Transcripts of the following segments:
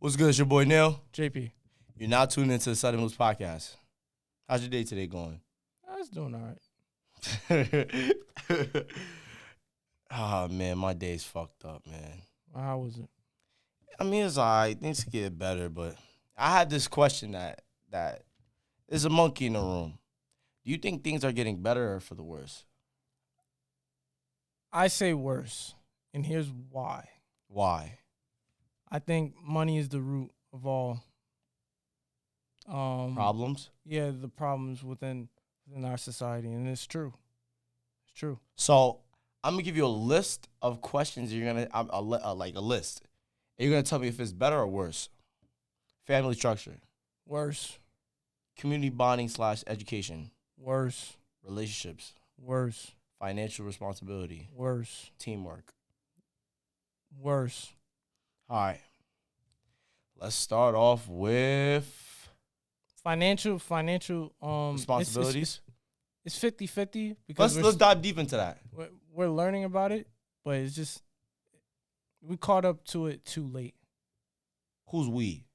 What's good? It's your boy Neil. JP. You're now tuned into the Southern Moves Podcast. How's your day today going? I was doing all right. Oh, man, my day's fucked up, man. How was it? I mean, it's all right. Things could get better, but I had this question that is a monkey in the room. Do you think things are getting better or for the worse? I say worse, and here's why. Why? I think money is the root of all Problems? Yeah, the problems within our society, and it's true. It's true. So I'm gonna give you a list of questions. You're gonna like a list. And you're gonna tell me if it's better or worse. Family structure, Worse. community bonding / education, Worse. relationships, Worse. financial responsibility, Worse. teamwork. Worse. All right. Let's start off with Financial responsibilities. It's 50-50 because Let's dive deep into that. we're learning about it, but it's just we caught up to it too late. Who's we?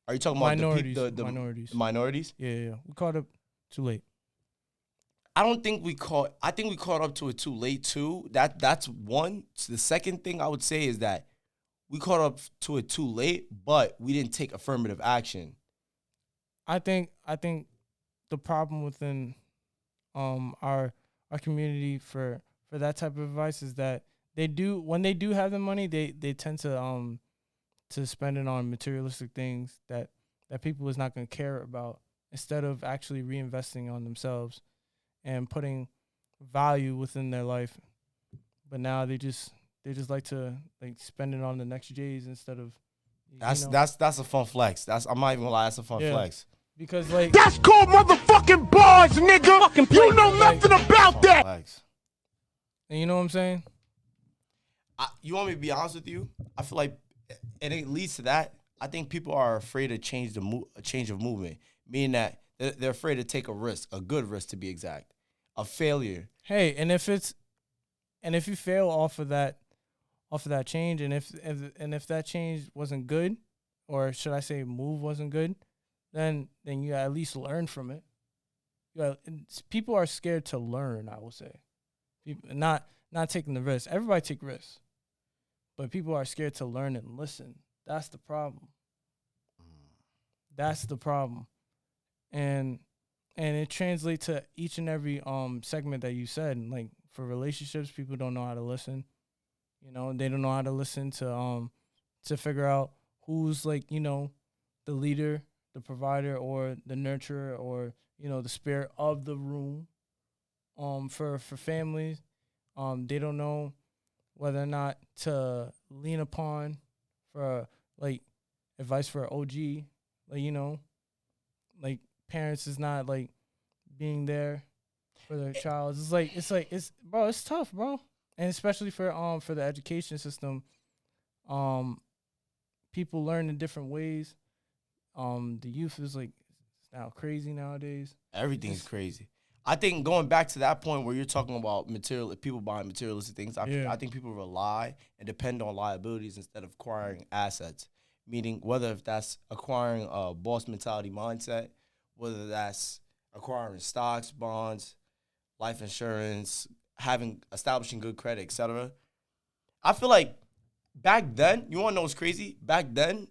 Are you talking about the minorities? Minorities? Yeah. We caught up too late. I think we caught up to it too late too. That's one. So the second thing I would say is that we caught up to it too late, but we didn't take affirmative action. I think the problem within our community for that type of advice is that when they do have the money, they tend to spend it on materialistic things that people is not going to care about, instead of actually reinvesting on themselves and putting value within their life. But now they just like to spend it on the next J's instead of That's a fun flex. I'm not even gonna lie, that's a fun flex. Because that's called motherfucking bars, nigga. You know nothing about that. Flex. And you know what I'm saying? You want me to be honest with you? I feel like, and it leads to that. I think people are afraid to change a change of movement, meaning that they're afraid to take a risk, a good risk to be exact, a failure. Hey, and if you fail off of that change, and if that change wasn't good, or should I say move wasn't good, then you at least learn from it. People are scared to learn, I will say. People not taking the risk. Everybody take risks, but people are scared to learn and listen. That's the problem. That's the problem. And it translates to each and every segment that you said. Like, for relationships, people don't know how to listen. You know, they don't know how to listen to figure out who's the leader, the provider, or the nurturer, or the spirit of the room. For families, they don't know whether or not to lean upon for advice for an OG. Parents is not being there for their child. It's tough, bro. And especially for the education system, people learn in different ways. The youth is now crazy nowadays. Everything's crazy. I think going back to that point where you're talking about people buying materialistic things, I think people rely and depend on liabilities instead of acquiring assets. Meaning, whether if that's acquiring a boss mentality mindset, whether that's acquiring stocks, bonds, life insurance, establishing good credit, etc. I feel like back then, you want to know what's crazy? Back then,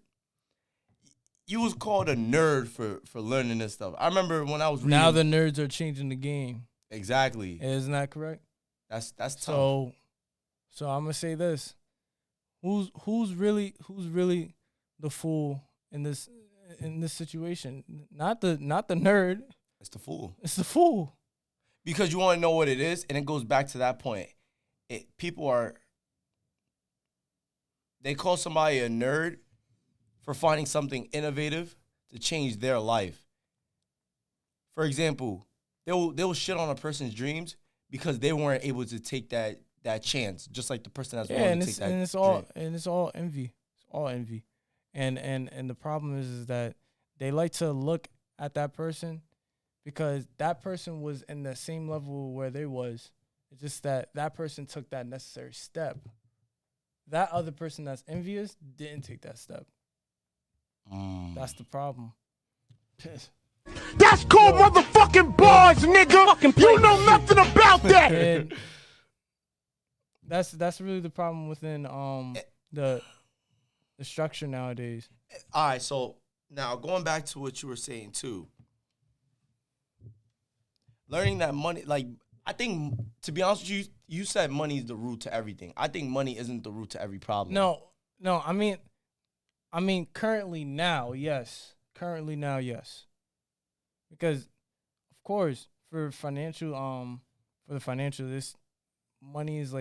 you was called a nerd for learning this stuff. I remember when I was reading. Now the nerds are changing the game. Exactly. Isn't that correct? That's tough. So I'm gonna say this: who's really the fool in this situation? Not the nerd. It's the fool. It's the fool. Because you want to know what it is, and it goes back to that point. They call somebody a nerd for finding something innovative to change their life. For example, they'll shit on a person's dreams because they weren't able to take that chance, just like the person that's willing to take that. And it's all envy. It's all envy. And the problem is that they like to look at that person because that person was in the same level where they was. It's just that person took that necessary step. That other person that's envious didn't take that step. That's the problem. That's called motherfucking bars, nigga. You know nothing about that. And that's really the problem within the structure nowadays. All right, so now going back to what you were saying too. Learning that money, like, I think, to be honest with you, you said money is the root to everything. I think money isn't the root to every problem. No, I mean currently now, yes. Because of course, for the financial, this money is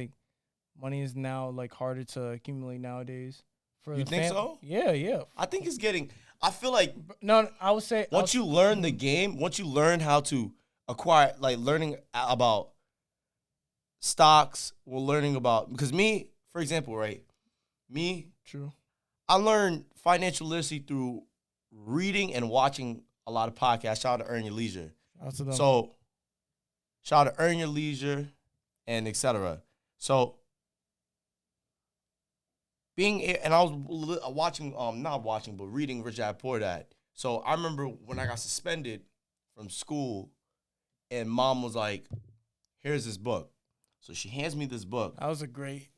now like harder to accumulate nowadays. For You think so? Yeah. I think it's getting, I feel like No, I would say once you learn the game, once you learn how to acquire, like learning about stocks, we're learning about, because me, for example, right? True. I learned financial literacy through reading and watching a lot of podcasts. Shout out to Earn Your Leisure. So, shout out to Earn Your Leisure and etc. So, and I was reading Rich Dad Poor Dad. So, I remember when I got suspended from school and mom was like, here's this book. So, she hands me this book. That was a great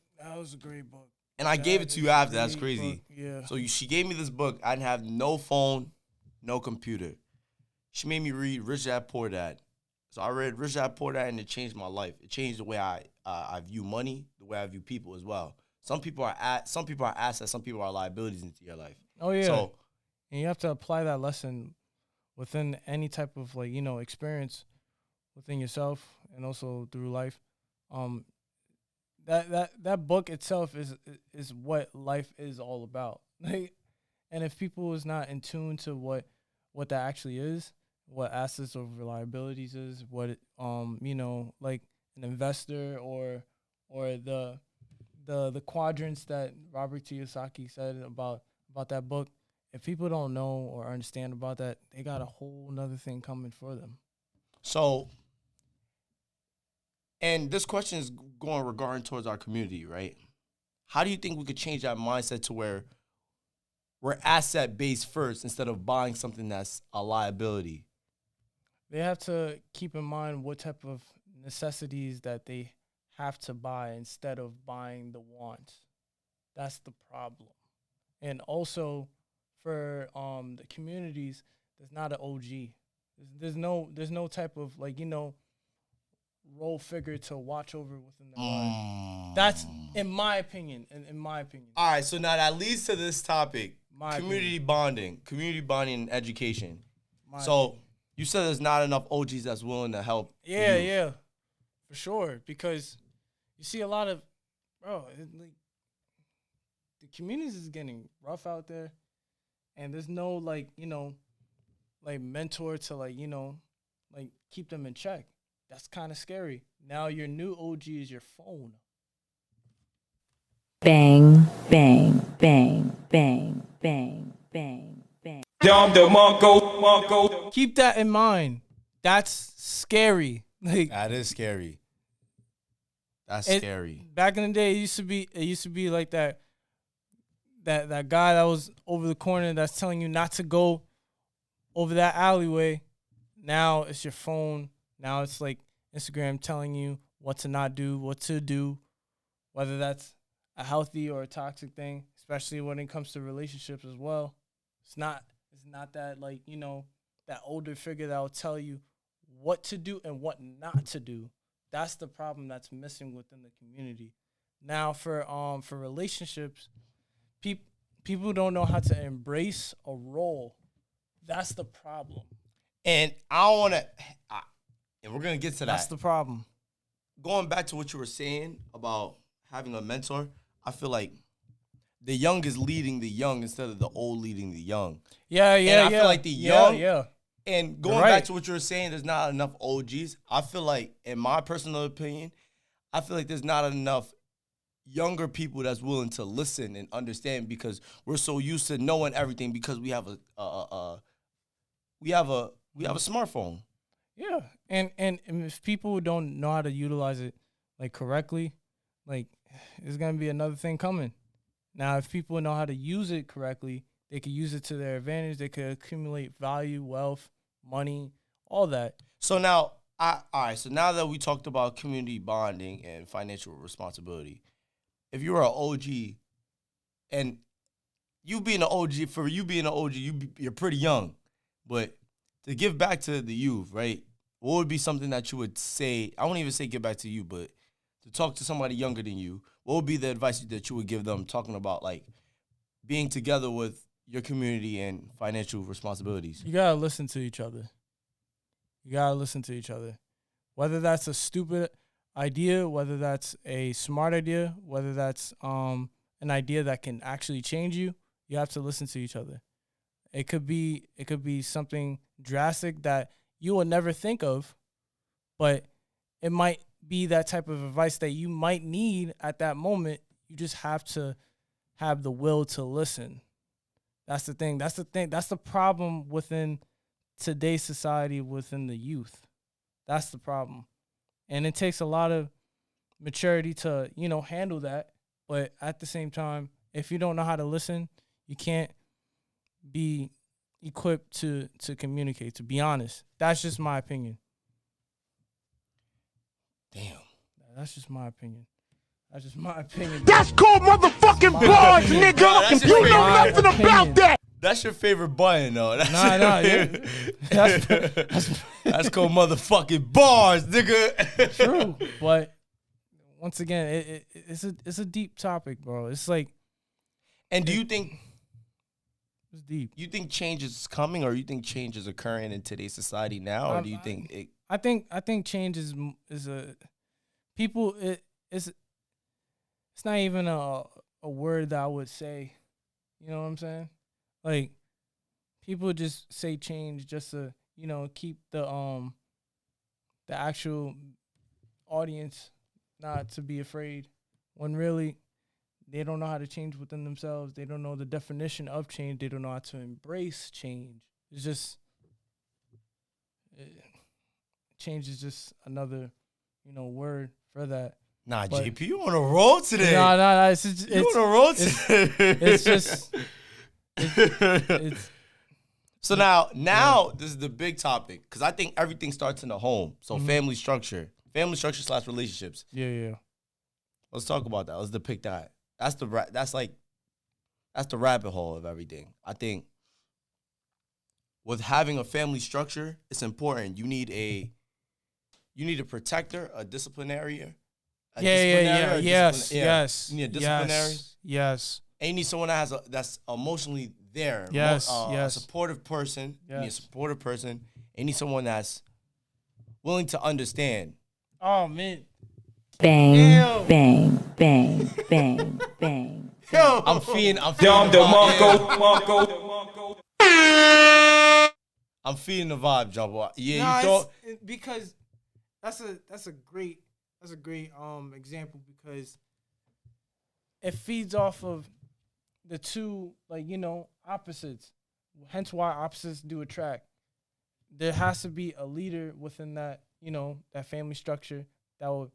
book. And I gave it to you after. That's crazy. Book. Yeah. So she gave me this book. I didn't have no phone, no computer. She made me read Rich Dad Poor Dad. So I read Rich Dad Poor Dad, and it changed my life. It changed the way I view money, the way I view people as well. Some people are assets, some people are liabilities into your life. Oh yeah. So, and you have to apply that lesson within any type of experience within yourself and also through life. That book itself is what life is all about. And if people is not in tune to what that actually is, what assets over liabilities is, what like an investor or the quadrants that Robert Kiyosaki said about that book, if people don't know or understand about that, they got a whole nother thing coming for them. So, and this question is going regarding towards our community, right? How do you think we could change that mindset to where we're asset-based first instead of buying something that's a liability? They have to keep in mind what type of necessities that they have to buy instead of buying the wants. That's the problem. And also for the communities, there's not an OG. There's no type of role figure to watch over within their life. That's in my opinion. All right, so now that leads to this topic: community opinion. bonding, and education. So opinion. You said there's not enough OGs that's willing to help. Yeah, for sure. Because you see a lot of the communities is getting rough out there, and there's no mentor to keep them in check. That's kind of scary. Now your new OG is your phone. Bang, bang, bang, bang, bang, bang, bang. Keep that in mind. That's scary. That is scary. That's scary. Back in the day, it used to be like that guy that was over the corner that's telling you not to go over that alleyway. Now it's your phone. Now it's like Instagram telling you what to not do, what to do, whether that's a healthy or a toxic thing, especially when it comes to relationships as well. It's not that that older figure that will tell you what to do and what not to do. That's the problem that's missing within the community. Now for relationships, people don't know how to embrace a role. That's the problem. And I don't want to, and we're going to get to that. That's the problem. Going back to what you were saying about having a mentor, I feel like the young is leading the young instead of the old leading the young. Yeah. And I feel like the young, yeah. And going back to what you were saying, there's not enough OGs. I feel like, in my personal opinion, I feel like there's not enough younger people that's willing to listen and understand, because we're so used to knowing everything because we have a smartphone. Yeah, and if people don't know how to utilize it correctly, it's gonna be another thing coming. Now, if people know how to use it correctly, They could use it to their advantage. They could accumulate value, wealth, money, all that. So now, all right. So now that we talked about community bonding and financial responsibility, if you're an OG, and you being an OG, for you being an OG, you're pretty young, but to give back to the youth, right? What would be something that you would say? I won't even say give back to you, but to talk to somebody younger than you, what would be the advice that you would give them talking about like being together with your community and financial responsibilities? You gotta listen to each other. You gotta listen to each other. Whether that's a stupid idea, whether that's a smart idea, whether that's an idea that can actually change you, you have to listen to each other. It could be something drastic that you will never think of, but it might be that type of advice that you might need at that moment. You just have to have the will to listen. That's the thing. That's the problem within today's society, within the youth. That's the problem. And it takes a lot of maturity to, handle that. But at the same time, if you don't know how to listen, you can't be equipped to communicate, to be honest. That's just my opinion. Damn. That's just my opinion. That's just my opinion. That's called motherfucking bars, nigga. That's You know nothing about that. That's your favorite button, though. That's Nah. That's called motherfucking bars, nigga. True, but once again, it's a deep topic, bro. It's like, and do you think it's deep? You think change is coming, or you think change is occurring in today's society now, or do you think it? I think change is a people. It's not even a word that I would say. You know what I'm saying? Like, people just say change just to, keep the actual audience not to be afraid, when really they don't know how to change within themselves. They don't know the definition of change. They don't know how to embrace change. It's just change is just another, word for that. Nah, but JP, you on a roll today. Nah. It's on a roll today. It's just. It's so now this is the big topic, because I think everything starts in the home. So family structure / relationships. Yeah. Let's talk about that. Let's depict that. That's the rabbit hole of everything. I think with having a family structure, it's important. You need a protector, a disciplinarian. Yes. You need a disciplinary. Yes. And you need someone that's emotionally there. Yes. A supportive person. Yes. You need a supportive person. And you need someone that's willing to understand. Oh, man. Bang, Ew. bang, bang, bang, bang. Yo, I'm feeding I'm feeding the vibe, Jumbo. Yeah, you don't. Because that's a great example, because it feeds off of the two, opposites. Hence why opposites do attract. There has to be a leader within that, that family structure that will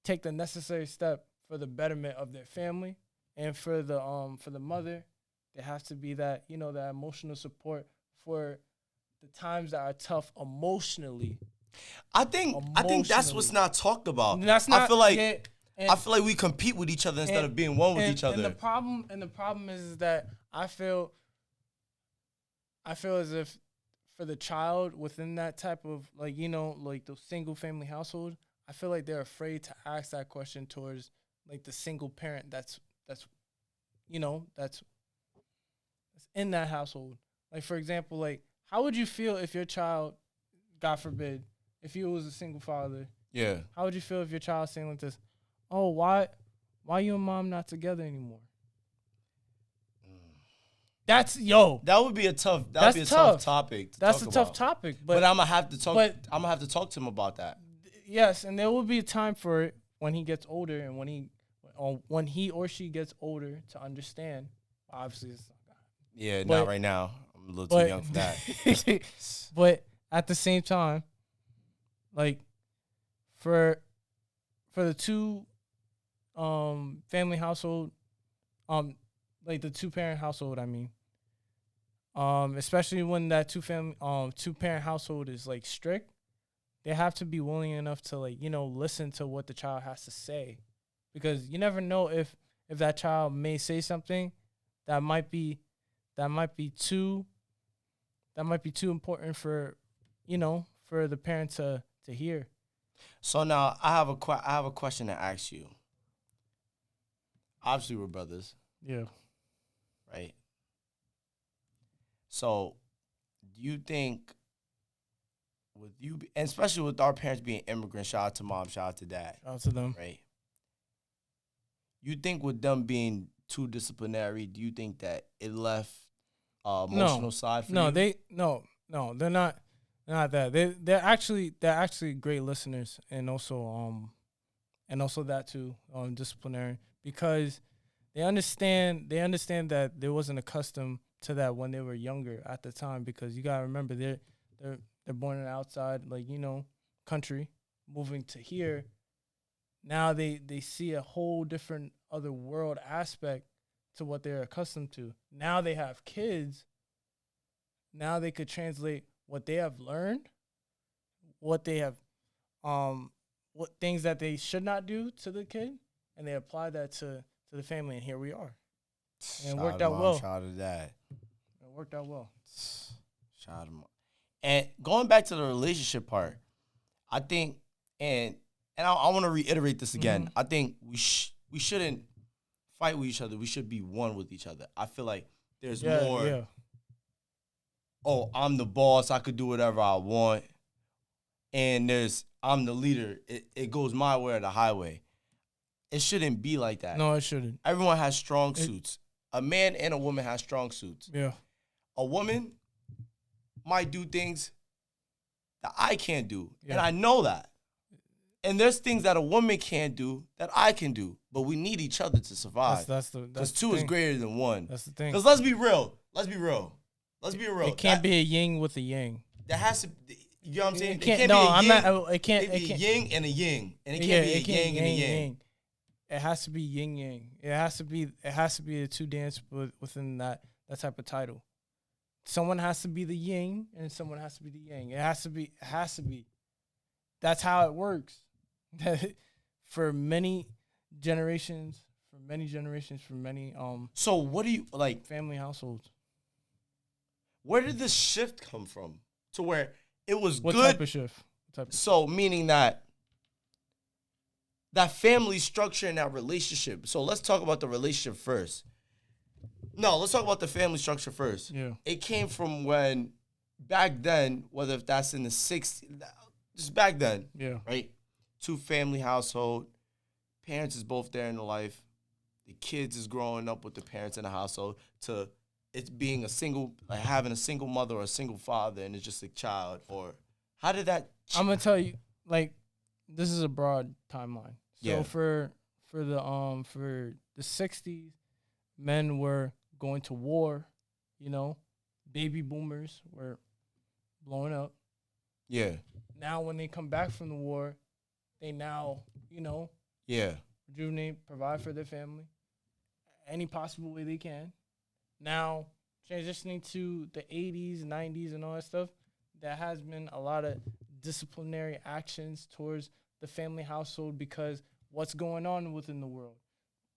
take the necessary step for the betterment of their family, and for the mother, there has to be that, that emotional support for the times that are tough emotionally. I think that's what's not talked about. That's not. I feel like I feel like we compete with each other instead of being one with each other. And the problem is that I feel as if for the child within that type of like the single family household, I feel like they're afraid to ask that question towards like the single parent that's in that household. Like, for example, like, how would you feel if your child, God forbid, if you was a single father? Yeah. How would you feel if your child saying like this? Oh, why you and mom not together anymore? That would be a tough topic. That's a tough topic. But I'm gonna have to talk. I'm gonna have to talk to him about that. Yes, and there will be a time for it when he gets older, and when he or she gets older to understand. Obviously, it's not right now. I'm a little too young for that. But at the same time, like for the two family household, like the two parent household, I mean, especially when that two parent household is like strict, they have to be willing enough to like, listen to what the child has to say, because you never know if that child may say something that might be too important for the parent to hear. So now I have a question to ask you. Obviously, we're brothers, Yeah. right? So, do you think with you, and especially with our parents being immigrants, shout out to mom, shout out to dad, Shout out to them. right? You think with them being too disciplinary, do you think that it left emotional side for you? No, they're not that. They're actually great listeners, and also that too, disciplinary, because they understand that there wasn't accustomed to that when they were younger at the time, because you gotta remember they're born in outside, like, country, moving to here. Now they see a whole different other world aspect to what they're accustomed to. Now they have kids. Now they could translate what they have learned, what they have, what things that they should not do to the kid, and they apply that to the family, and here we are. And it worked out well. Shout out to dad. It worked out well. Shout out to mom. And going back to the relationship part, I think, and I want to reiterate this again. I think we shouldn't fight with each other. We should be one with each other. I feel like there's more. Yeah. Oh, I'm the boss. I could do whatever I want. And I'm the leader. It goes my way or the highway. It shouldn't be like that. No, it shouldn't. Everyone has strong suits. A man and a woman have strong suits. Yeah. A woman might do things that I can't do. Yeah. And I know that. And there's things that a woman can't do that I can do. But we need each other to survive. Because two is greater than one. That's the thing. Because let's be real. It can't be a yin with a yang. There has to, you know what I'm saying? It can't be no, a I'm yin. not. It can't. It be a yin and a yin, and it can't Yeah, be a yang and a yang. It has to be yin yang. It has to be the two dance within that type of title. Someone has to be the yin and someone has to be the yang. It has to be. That's how it works. For many generations, for many So what do you like? family households. Where did this shift come from? To where it was What good. type of shift? So meaning that family structure and that relationship. So let's talk about the relationship first. No, let's talk about the family structure first. Yeah. It came from when back then, whether if that's in the 60s, just back then, Yeah. right? Two family household, parents is both there in the life. The kids is growing up with the parents in the household to it's being a single, like having a single mother or a single father and it's just a child. Or how did that? I'm gonna tell you, like, this is a broad timeline. So Yeah. for the 60s, men were going to war, baby boomers were blowing up. Yeah, Now when they come back from the war, they now, yeah, rejuvenate, provide for their family any possible way they can. Now transitioning to the 80s, 90s, and all that stuff, there has been a lot of disciplinary actions towards the family household because what's going on within the world.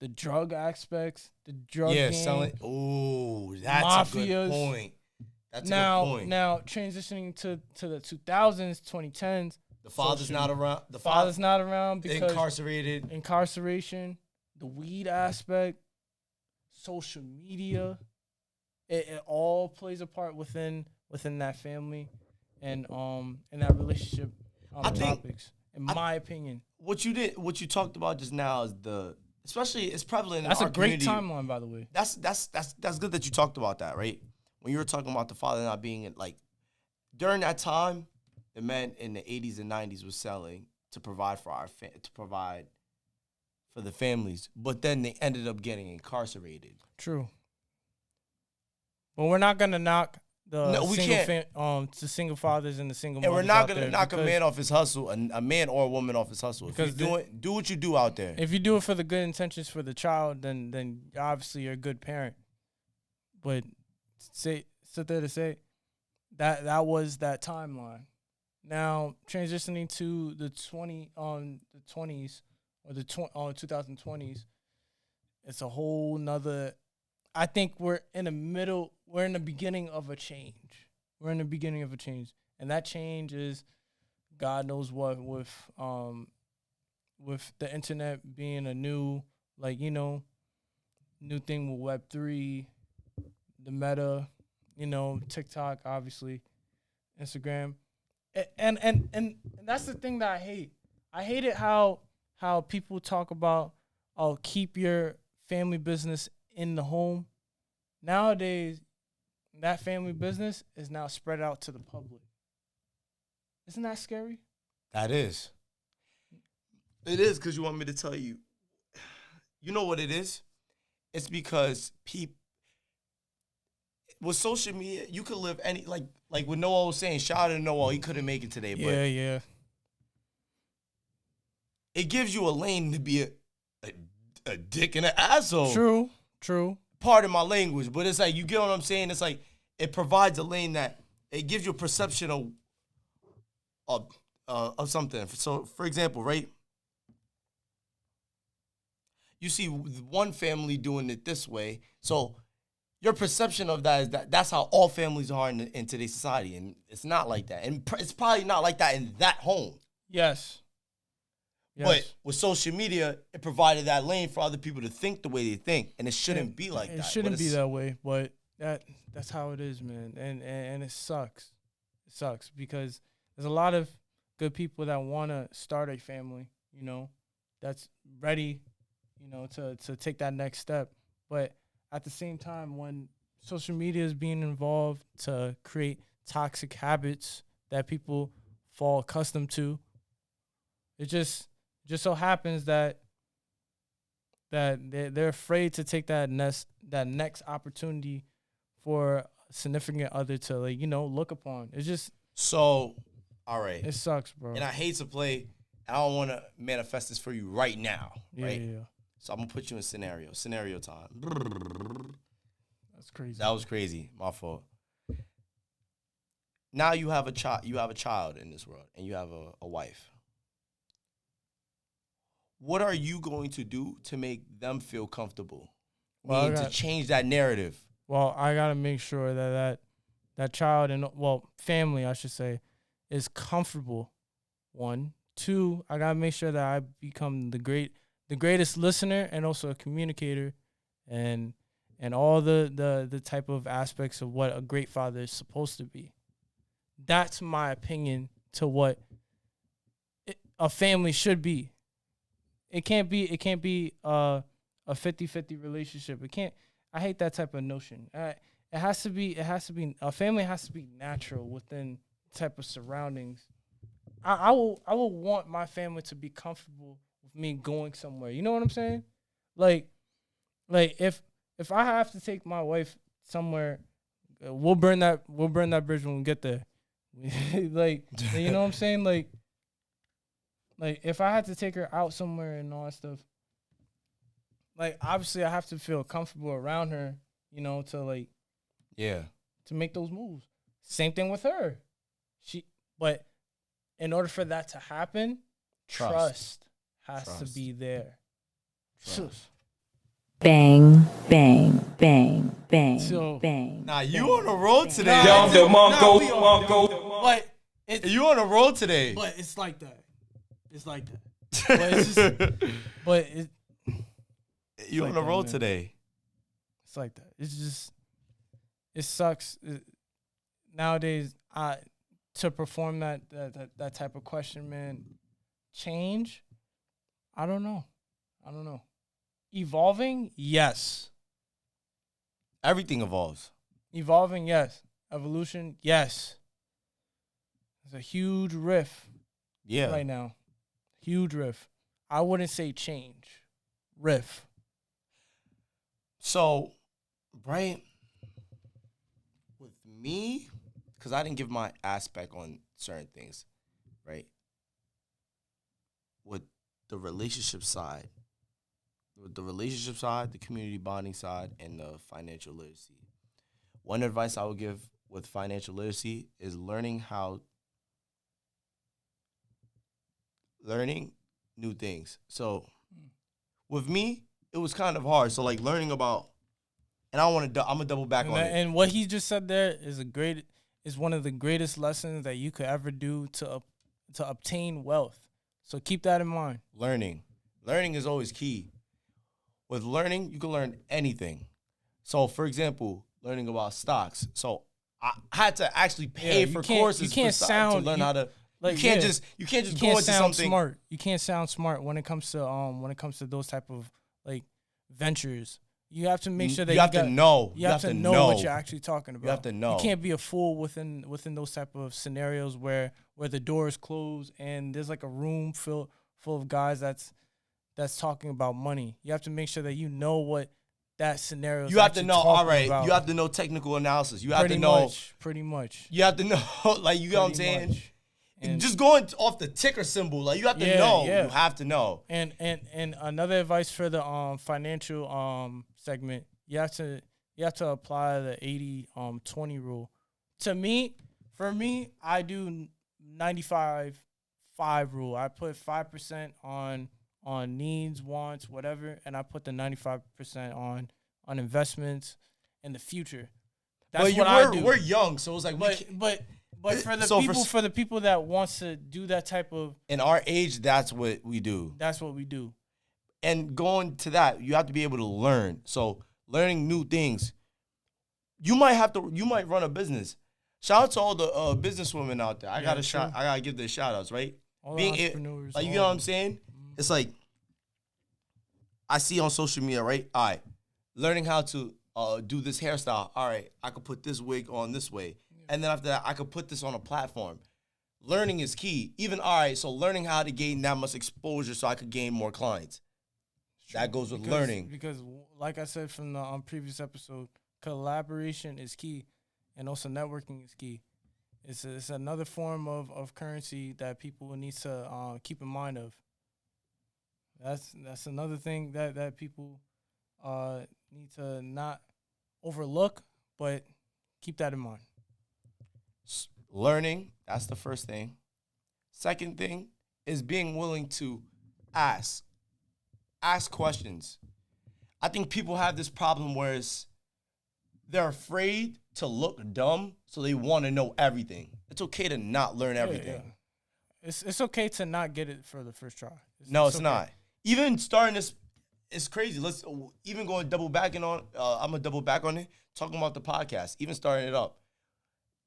The drug aspects, the drug game. selling. Oh, that's a good point. That's a good point. Now transitioning to the 2000s, 2010s. The father's not around. The Father's not around because incarceration, the weed aspect, social media. It all plays a part within that family and that relationship topics. In my opinion, what you talked about just now is especially it's prevalent in that's our a great community. timeline, by the way. That's good that you talked about that, right? When you were talking about the father not being like during that time, the men in the 80s and 90s was selling to provide for for the families, but then they ended up getting incarcerated. True. But we're not gonna knock the single fathers and the single mothers. And we're not out gonna there knock a man off his hustle, a man or a woman off his hustle. If you do what you do out there. If you do it for the good intentions for the child, then obviously you're a good parent. But say sit there to say that was that timeline. Now transitioning to the 20s or the 2020s, it's a whole nother. I think we're in the middle. We're in the beginning of a change. We're in the beginning of a change, and that change is God knows what with the internet being a new, like, new thing with Web3, the Meta, TikTok, obviously, Instagram, and that's the thing that I hate. I hate it how people talk about, oh, keep your family business in the home. Nowadays, that family business is now spread out to the public. Isn't that scary? That is. It is, because you want me to tell you. You know what it is? It's because with social media, you could live any, like what Noah was saying. Shout out to Noah, he couldn't make it today, but Yeah. it gives you a lane to be a dick and an asshole. True. Pardon my language, but it's like, you get what I'm saying? It's like it provides a lane that it gives you a perception of something. So, for example, right? You see one family doing it this way, so your perception of that is that's how all families are in today's society, and it's not like that, and it's probably not like that in that home. Yes. But with social media, it provided that lane for other people to think the way they think, and it shouldn't be like that. It shouldn't be that way, but that's how it is, man, and it sucks. It sucks because there's a lot of good people that want to start a family, that's ready, to take that next step. But at the same time, when social media is being involved to create toxic habits that people fall accustomed to, it just so happens that they're afraid to take that next opportunity for a significant other to, like, look upon. It's just so. All right, it sucks, bro. And I hate to play. I don't want to manifest this for you right now, right? Yeah. So I'm gonna put you in scenario time. That's crazy. That was crazy. My fault. Now you have a child. You have a child in this world, and you have a wife. What are you going to do to make them feel comfortable? To change that narrative. Well, I gotta make sure that child and family, I should say, is comfortable. 1, 2, I gotta make sure that I become the greatest listener and also a communicator, and all the type of aspects of what a great father is supposed to be. That's my opinion to what a family should be. It can't be a 50-50 relationship. I hate that type of notion. It has to be a family has to be natural within type of surroundings. I will want my family to be comfortable with me going somewhere. You know what I'm saying? Like if I have to take my wife somewhere, we'll burn that bridge when we get there. like you know what I'm saying? Like if I had to take her out somewhere and all that stuff, like, obviously I have to feel comfortable around her, to to make those moves. Same thing with her. But in order for that to happen, trust has to be there. Bang, bang, bang, bang, bang. Nah, you on the road today. But you on the road today. But it's like that. But it's just, you on the road today. It's like that. It's just, it sucks. Nowadays, to perform that type of question, man, change, I don't know. Evolving, yes. Everything evolves. Evolving, yes. Evolution, yes. There's a huge rift right now. Huge rift. I wouldn't say change. Rift. So, right, with me, because I didn't give my aspect on certain things, right? With the relationship side, the community bonding side, and the financial literacy. one advice I would give with financial literacy is learning new things. So with me, it was kind of hard. So like learning about, and I'm gonna double back on it. And what he just said there is one of the greatest lessons that you could ever do to obtain wealth. So keep that in mind. Learning is always key. With learning, you can learn anything. So for example, learning about stocks. So I had to actually pay for courses to learn how to. Like, you can't just go into something smart. You can't sound smart when it comes to those type of like ventures. You have to make sure that you have to know. You have to know what you're actually talking about. You have to know. You can't be a fool within those type of scenarios where the door is closed and there's like a room full of guys that's talking about money. You have to make sure that you know what that scenario is. You have to know. All right. About. You have to know technical analysis. You have to know. Pretty much. You have to know. Like, you know what I'm saying. And just going off the ticker symbol, like you have to know. Yeah. You have to know. And another advice for the financial segment, you have to apply the 80-20 rule. For me, I do 95-5 rule. I put 5% on needs, wants, whatever, and I put the 95% on investments in the future. That's what I do. We're young, so it's like But for the people that wants to do that type of in our age, that's what we do. That's what we do. And going to that, you have to be able to learn. So learning new things. You might run a business. Shout out to all the businesswomen out there. I gotta give their shout outs, right? All the entrepreneurs. You know what I'm saying? Mm-hmm. It's like I see on social media, right? All right, learning how to do this hairstyle. All right, I could put this wig on this way. And then after that, I could put this on a platform. Learning is key. So learning how to gain that much exposure so I could gain more clients. That goes with learning. Because like I said from the previous episode, collaboration is key. And also networking is key. It's another form of currency that people need to keep in mind of. That's another thing that people need to not overlook, but keep that in mind. Learning, that's the first thing. Second thing is being willing to ask questions. I think people have this problem where they're afraid to look dumb, so they want to know everything. It's okay to not learn everything. Yeah. It's okay to not get it for the first try. It's not. Even starting this, it's crazy. Let's even I'm gonna double back on it, talking about the podcast, even starting it up.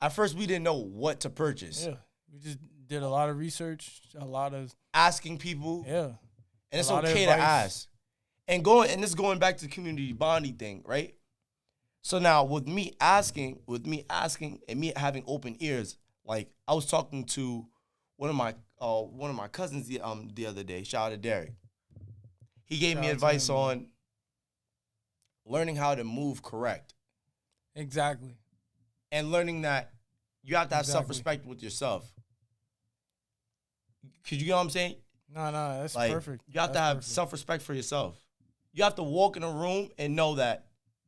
At first, we didn't know what to purchase. Yeah, we just did a lot of research, a lot of asking people. Yeah, and it's okay to ask. And this is going back to the community bonding thing, right? So now with me asking, and me having open ears, like I was talking to one of my cousins the other day. Shout out to Derek. He gave me advice on learning how to move correct. Exactly. And learning that you have to have self-respect with yourself. Cause you know what I'm saying? No, that's perfect. You have to have self-respect for yourself. You have to walk in a room and know that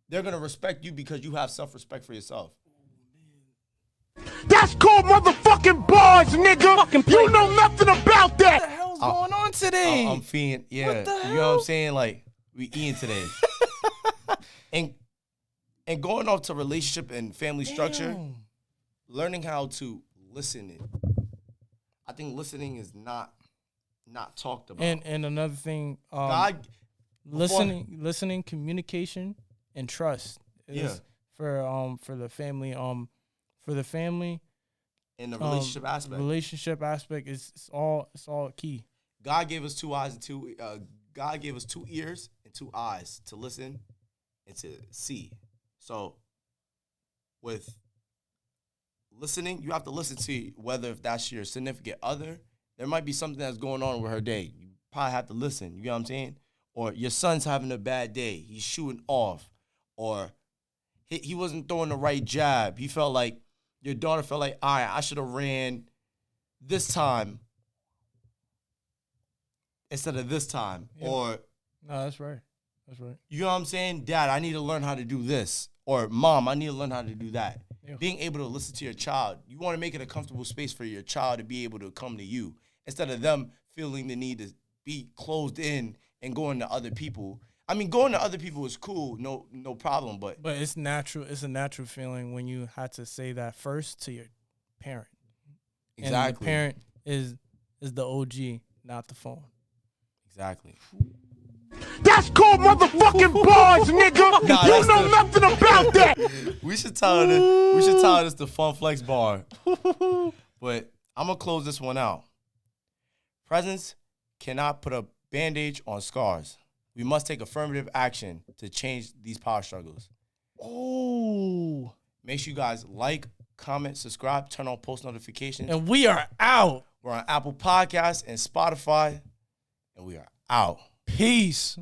they're gonna respect you because you have self-respect for yourself. That's called motherfucking bars, nigga. You know nothing about that. What the hell's going on today? I'm feeding, yeah. What the hell? You know what I'm saying? Like, we eating today. And going off to relationship and family structure, learning how to listen. I think listening is not talked about. And another thing, listening, communication, and trust. For the family. For the family. And the relationship aspect. Relationship aspect is all key. God gave us 2 eyes and God gave us 2 ears and 2 eyes to listen and to see. So, with listening, you have to listen to whether if that's your significant other. There might be something that's going on with her day. You probably have to listen. You know what I'm saying? Or your son's having a bad day. He's shooting off. Or he wasn't throwing the right jab. He felt like, your daughter felt like, all right, I should have ran this time instead of this time. Yeah. Or no, that's right. That's right. You know what I'm saying? Dad, I need to learn how to do this. Or Mom, I need to learn how to do that. Yeah. Being able to listen to your child. You want to make it a comfortable space for your child to be able to come to you. Instead of them feeling the need to be closed in and going to other people. I mean, going to other people is cool, no problem. But it's natural. It's a natural feeling when you had to say that first to your parent. Exactly. And the parent is the OG, not the phone. Exactly. That's called motherfucking bars, nigga. Nah, you know nothing about that. We should tell this the Fun Flex bar. But I'm gonna close this one out. Presence cannot put a bandage on scars. We must take affirmative action to change these power struggles. Oh. Make sure you guys like, comment, subscribe, turn on post notifications. And we are out. We're on Apple Podcasts and Spotify. And we are out. Peace.